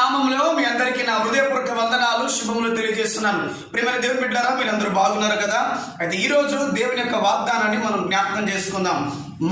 నామములో మీ అందరికీ నా హృదయపూర్వక వందనాలు, శుభములు తెలియజేస్తున్నాను. ప్రియమైన దేవుని బిడ్డలారా, మీరందరూ బాగున్నారు కదా? అయితే ఈరోజు దేవుని యొక్క వాగ్దానాన్ని మనం జ్ఞాపకం చేసుకుందాం.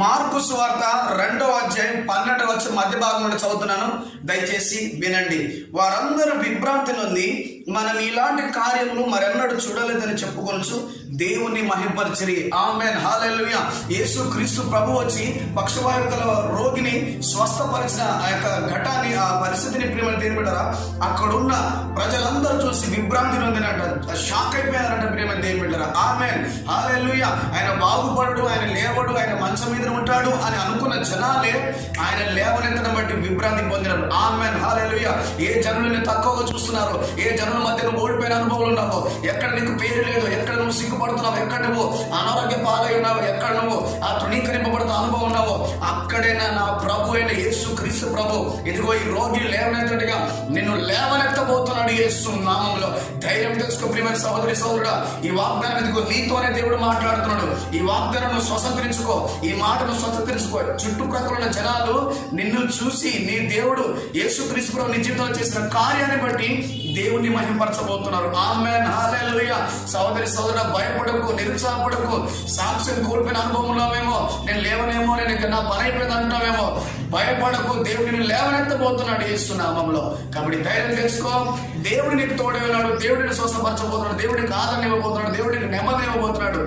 మార్కు సువార్త 2వ అధ్యాయం 12వ వచనం మధ్య భాగంలో చదువుతున్నాను, దయచేసి వినండి. వారందరూ విభ్రాంతి నొంది మనం ఇలాంటి కార్యములు మరెన్నడూ చూడలేదని చెప్పుకొనుచు దేవుని మహిమపరిచిరి. ఆమేన్, హల్లెలూయా. యేసు క్రీస్తు ప్రభు వచ్చి పక్షవాయువు గల రోగిని స్వస్థపరిచిన ఆ యొక్క ఘటాన్ని, ఆ పరిస్థితిని ప్రియమైన దేవుని బిడ్డలారా, అక్కడున్న ప్రజలందరూ చూసి విభ్రాంతి నొందినట, షాక్ అయిపోయారంట ప్రియమైన దేవుని బిడ్డలారా. ఆమేన్, హల్లెలూయా. ఆయన బాగుపడు, ఆయన లేవడు, ఆయన మంచం మీద ఉంటాడు అని అనుకున్న జనాలే ఆయన లేవనెత్తడం బట్టి విభ్రాంతి పొందినారు. ఆమేన్, హల్లెలూయా. ఏ జనులను తక్కువగా చూస్తున్నారు, ఏ జనుల మధ్య నువ్వు ఓడిపోయిన అనుభవాలు ఉన్నావో, ఎక్కడ నీకు పేరు లేదు, ఎక్కడ నువ్వు సిగ్గుపడుతున్నావు, ఎక్కడ నువ్వు అనారోగ్య పాలై ఉన్నావు, ఎక్కడ నువ్వు ఆ తృణీకరింపబడుతున్న అనుభవం ఉన్నావో, అక్కడైనా నా ప్రభు అయిన యేసు క్రీస్తు ప్రభు ఇదిగో ఈ రోగి లేవనెత్తట్టుగా నిన్ను లేవనెత్తబోతున్నాడు యేసు నామములో. ధైర్యం తెచ్చుకో ప్రియమైన సహోదరి సహోదరుడా. ఈ వాగ్దానం ఇదిగో నీతోనే దేవుడు మాట్లాడుతున్నాడు. ఈ వాగ్దానం స్వతంత్రించుకో, ఈ మాటను స్వతంత్రించుకో. చుట్టుప్రక్కల ఉన్న జనాలు నిన్ను చూసి నీ దేవుడు యేసు క్రీస్తు ప్రభు నీ జీవితంలో చేసిన కార్యాన్ని బట్టి దేవుణ్ణి మహిమపరచబోతున్నారు. ఆమేన్, హల్లెలూయా. సహోదరి సహోదరుడా, భయపడకు, నిరుత్సాహపడకు. సాక్ష్యం కోల్పోయిన అనుభవంలోమేమో, నేను లేవనేమో, నేను నా పని అయిపోయింది అంటావేమో, భయపడకు. దేవుడిని లేవనెత్తబోతున్నాడు యేసు నామములో. కాబట్టి ధైర్యం తెచ్చుకో. దేవుడు నీకు తోడే ఉన్నాడు. దేవుడిని స్వస్థపరచబోతున్నాడు. దేవుడికి ఆదరణ ఇవ్వబోతున్నాడు. దేవుడికి నెమ్మది ఇవ్వబోతున్నాడు.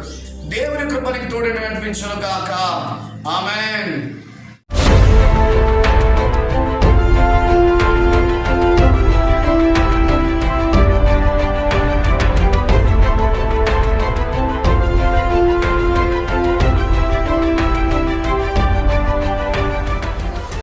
దేవుని కృపనికి తోడే నడిపించును గాక. ఆమేన్.